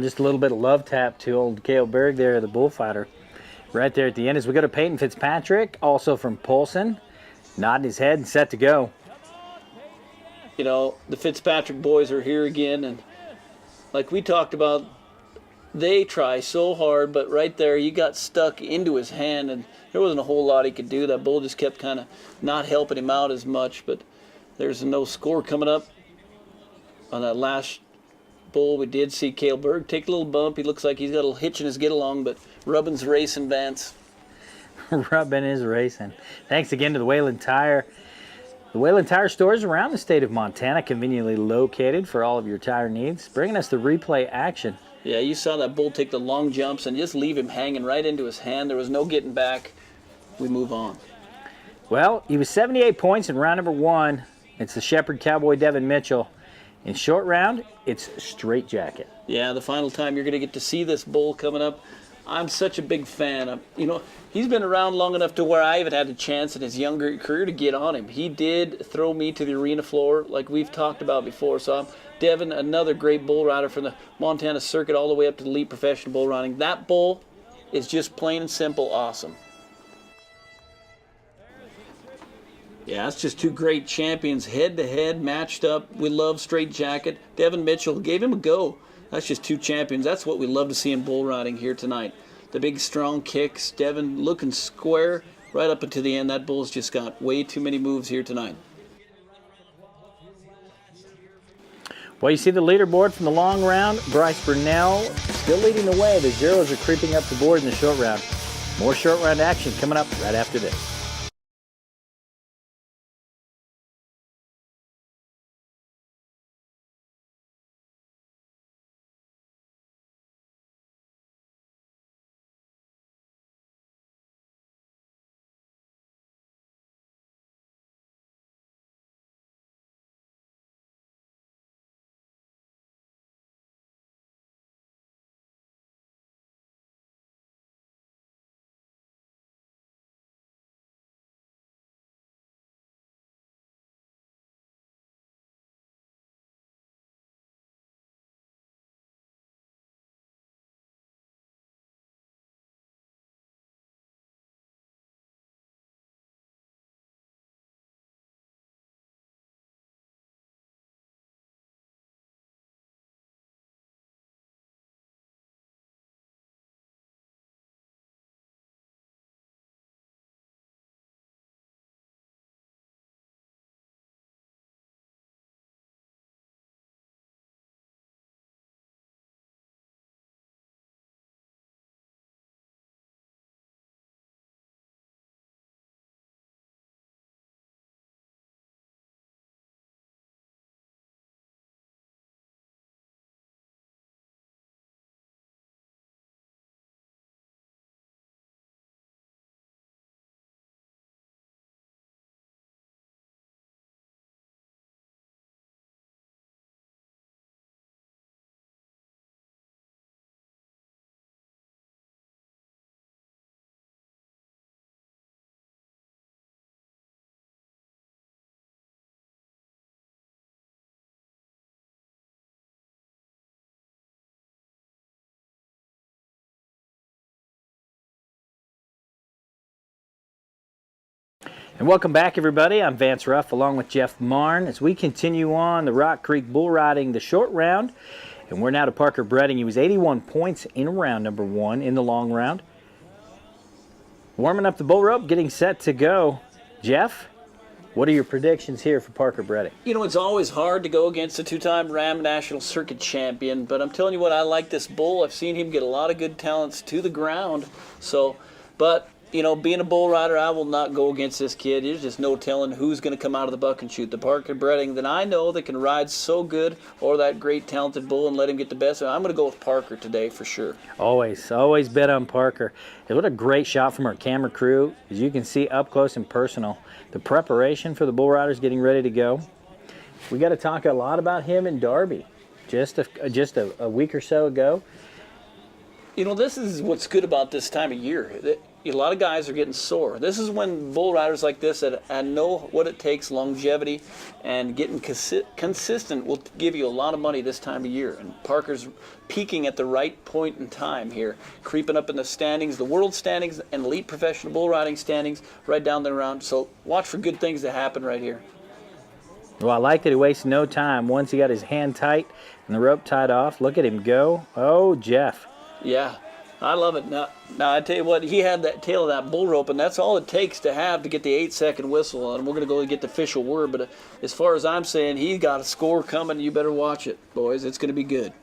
Just a little bit of love tap to old Cale Berg there, the bullfighter. Right there at the end as we go to Peyton Fitzpatrick, also from Polson. Nodding his head and set to go. You know, the Fitzpatrick boys are here again. And like we talked about, they try so hard, but right there he got stuck into his hand, and there wasn't a whole lot he could do. That bull just kept kind of not helping him out as much, but there's no score coming up on that last bull. We did see Cale Berg take a little bump. He looks like he's got a little hitch in his get-along, but Rubbin's racing, Vance. Rubbin is racing. Thanks again to the Whalen Tire. The Whalen Tire stores around the state of Montana, conveniently located for all of your tire needs, bringing us the replay action. Yeah, you saw that bull take the long jumps and just leave him hanging right into his hand. There was no getting back. We move on. Well, he was 78 points in round number 1. It's the Shepherd Cowboy Devin Mitchell. In short round, it's Straight Jacket. Yeah, the final time you're going to get to see this bull coming up. I'm such a big fan of, you know, he's been around long enough to where I even had a chance in his younger career to get on him. He did throw me to the arena floor like we've talked about before. So Devin, another great bull rider from the Montana circuit all the way up to the elite professional bull riding. That bull is just plain and simple awesome. Yeah, it's just two great champions head-to-head matched up. We love Straight Jacket. Devin Mitchell gave him a go. That's just two champions. That's what we love to see in bull riding here tonight. The big strong kicks. Devin looking square right up until the end. That bull's just got way too many moves here tonight. Well, you see the leaderboard from the long round. Bryce Burnell still leading the way. The zeros are creeping up the board in the short round. More short round action coming up right after this. And welcome back, everybody. I'm Vance Ruff along with Jeff Marn as we continue on the Rock Creek bull riding the short round. And we're now to Parker Bredding. He was 81 points in round number 1 in the long round. Warming up the bull rope, getting set to go. Jeff, what are your predictions here for Parker Bredding? You know, it's always hard to go against a two-time Ram National Circuit champion, but I'm telling you what, I like this bull. I've seen him get a lot of good talents to the ground. So, but you know, being a bull rider, I will not go against this kid. There's just no telling who's going to come out of the buck and shoot. The Parker Bredding that I know that can ride so good, or that great talented bull and let him get the best. I'm going to go with Parker today for sure. Always bet on Parker. And what a great shot from our camera crew. As you can see up close and personal, the preparation for the bull riders getting ready to go. We got to talk a lot about him in Derby just a week or so ago. You know, this is what's good about this time of year. A lot of guys are getting sore. This is when bull riders like this that know what it takes, longevity, and getting consistent will give you a lot of money this time of year. And Parker's peaking at the right point in time here, creeping up in the standings, the world standings and elite professional bull riding standings right down there around. So watch for good things to happen right here. Well, I like that he wasted no time. Once he got his hand tight and the rope tied off, look at him go. Oh, Jeff. Yeah. I love it. Now, I tell you what, he had that tail of that bull rope, and that's all it takes to have to get the 8-second whistle. And we're going to go and get the official word. But as far as I'm saying, he's got a score coming. You better watch it, boys. It's going to be good.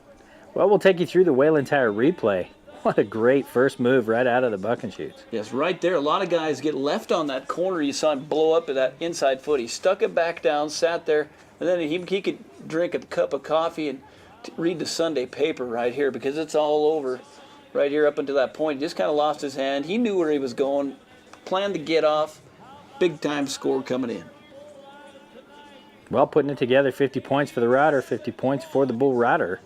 Well, we'll take you through the Wayland Tire replay. What a great first move right out of the buck and shoots. Yes, right there. A lot of guys get left on that corner. You saw him blow up at that inside foot. He stuck it back down, sat there, and then he could drink a cup of coffee and read the Sunday paper right here because it's all over. Right here up until that point, he just kind of lost his hand. He knew where he was going, planned to get off. Big time score coming in. Well, putting it together, 50 points for the rider, 50 points for the bull rider.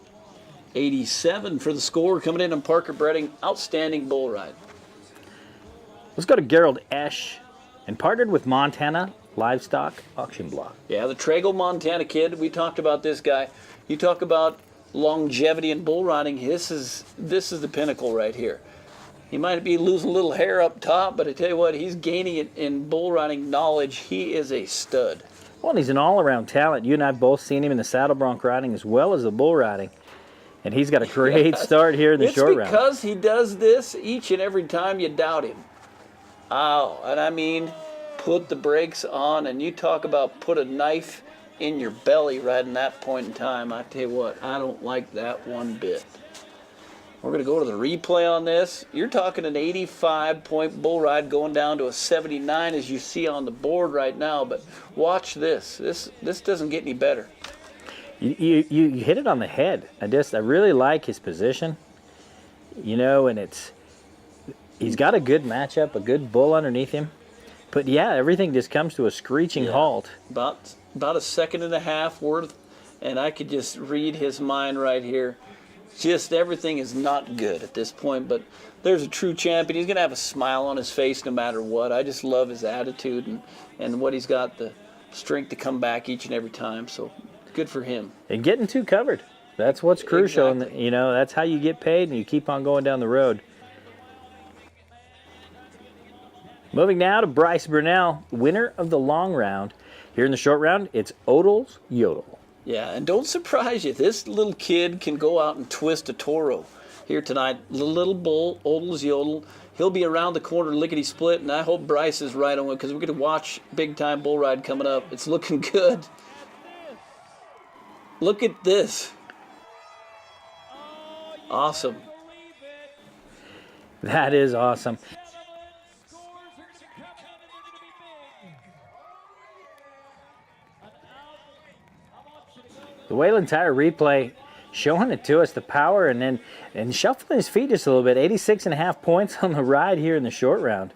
87 for the score coming in on Parker Bredding. Outstanding bull ride. Let's go to Gerald Esch and partnered with Montana Livestock Auction Block. Yeah, the Trago, Montana kid. We talked about this guy. You talk about longevity in bull riding. This is the pinnacle right here. He might be losing a little hair up top, but I tell you what, he's gaining it in bull riding knowledge. He is a stud. Well, and he's an all-around talent. You and I have both seen him in the saddle bronc riding as well as the bull riding. And he's got a great start here in the short round. It's because he does this each and every time you doubt him. Oh, and I mean, put the brakes on, and you talk about put a knife in your belly right in that point in time. I tell you what, I don't like that one bit. We're going to go to the replay on this. You're talking an 85-point bull ride going down to a 79 as you see on the board right now, but watch this. This doesn't get any better. You hit it on the head. I really like his position, you know, and he's got a good matchup, a good bull underneath him. But yeah, everything just comes to a screeching halt. About a second and a half worth, and I could just read his mind right here. Just everything is not good at this point, but there's a true champion. He's going to have a smile on his face no matter what. I just love his attitude and what he's got, the strength to come back each and every time. So good for him. And getting two covered. That's what's crucial. Exactly. And, you know, that's how you get paid and you keep on going down the road. Moving now to Bryce Brunell, winner of the long round. Here in the short round, it's Odel's Yodel. Yeah, and don't surprise you. This little kid can go out and twist a toro here tonight. Little bull, Odel's Yodel. He'll be around the corner lickety-split, and I hope Bryce is right on it because we're going to watch big-time bull ride coming up. It's looking good. Look at this. Awesome. That is awesome. The Wayland Tire replay showing it to us, the power, and shuffling his feet just a little bit. 86.5 points on the ride here in the short round.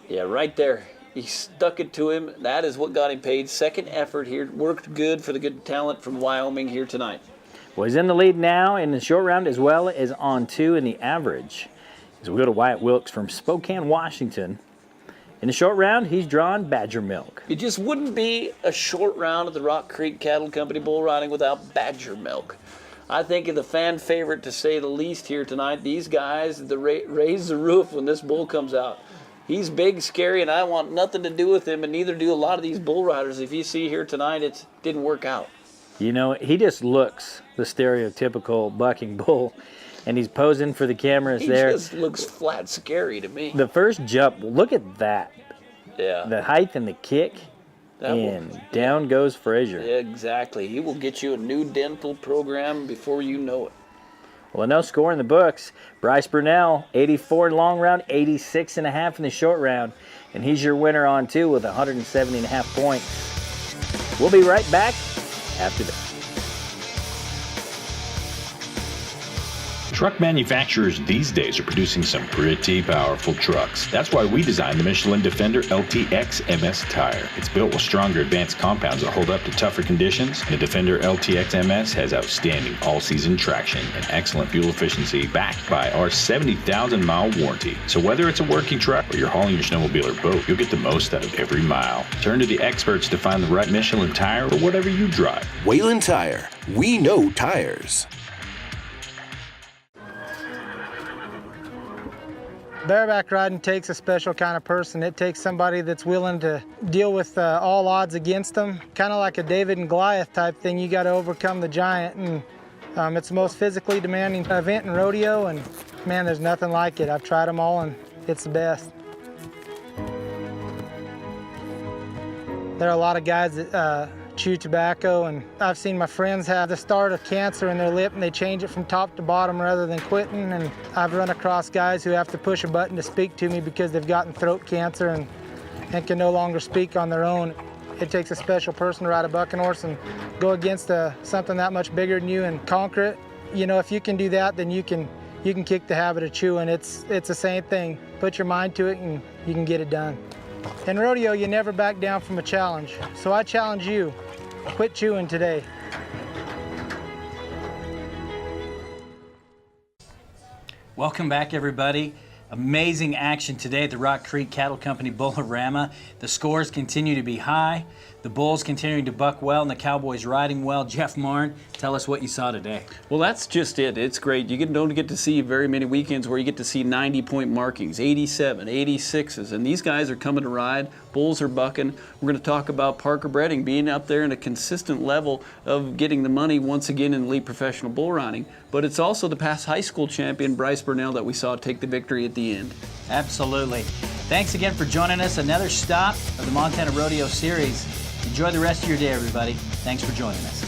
Yeah, right there. He stuck it to him. That is what got him paid. Second effort here. Worked good for the good talent from Wyoming here tonight. Well, he's in the lead now in the short round as well as on 2 in the average. As we go to Wyatt Wilkes from Spokane, Washington. In the short round, he's drawn Badger Milk. It just wouldn't be a short round at the Rock Creek Cattle Company bull riding without Badger Milk. I think of the fan favorite to say the least here tonight. These guys raise the roof when this bull comes out. He's big, scary, and I want nothing to do with him, and neither do a lot of these bull riders. If you see here tonight, it didn't work out. You know, he just looks the stereotypical bucking bull, and he's posing for the cameras there. He just looks flat scary to me. The first jump, look at that. Yeah. The height and the kick, down goes Frazier. Yeah, exactly. He will get you a new dental program before you know it. Well, no score in the books. Bryce Burnell, 84 in long round, 86.5 in the short round. And he's your winner on two with 170.5 points. We'll be right back after this. Truck manufacturers these days are producing some pretty powerful trucks. That's why we designed the Michelin Defender LTX MS tire. It's built with stronger advanced compounds that hold up to tougher conditions. The Defender LTX MS has outstanding all-season traction and excellent fuel efficiency backed by our 70,000-mile warranty. So whether it's a working truck or you're hauling your snowmobile or boat, you'll get the most out of every mile. Turn to the experts to find the right Michelin tire for whatever you drive. Whalen Tire. We know tires. Bareback riding takes a special kind of person. It takes somebody that's willing to deal with all odds against them. Kind of like a David and Goliath type thing. You got to overcome the giant, and it's the most physically demanding event in rodeo, and man, there's nothing like it. I've tried them all, and it's the best. There are a lot of guys that chew tobacco, and I've seen my friends have the start of cancer in their lip and they change it from top to bottom rather than quitting, and I've run across guys who have to push a button to speak to me because they've gotten throat cancer and can no longer speak on their own. It takes a special person to ride a bucking horse and go against something that much bigger than you and conquer it. You know, if you can do that, then you can kick the habit of chewing. It's the same thing. Put your mind to it and you can get it done. In rodeo, you never back down from a challenge. So I challenge you, quit chewing today. Welcome back, everybody. Amazing action today at the Rock Creek Cattle Company Bull-a-Rama. The scores continue to be high. The bulls continuing to buck well and the cowboys riding well. Jeff Marn, tell us what you saw today. Well, that's just it. It's great. You don't get to see very many weekends where you get to see 90-point markings, 87, 86s, and these guys are coming to ride. Bulls are bucking. We're going to talk about Parker Bredding being up there in a consistent level of getting the money once again in elite professional bull riding. But it's also the past high school champion, Bryce Burnell, that we saw take the victory at the end. Absolutely. Thanks again for joining us. Another stop of the Montana Rodeo Series. Enjoy the rest of your day, everybody. Thanks for joining us.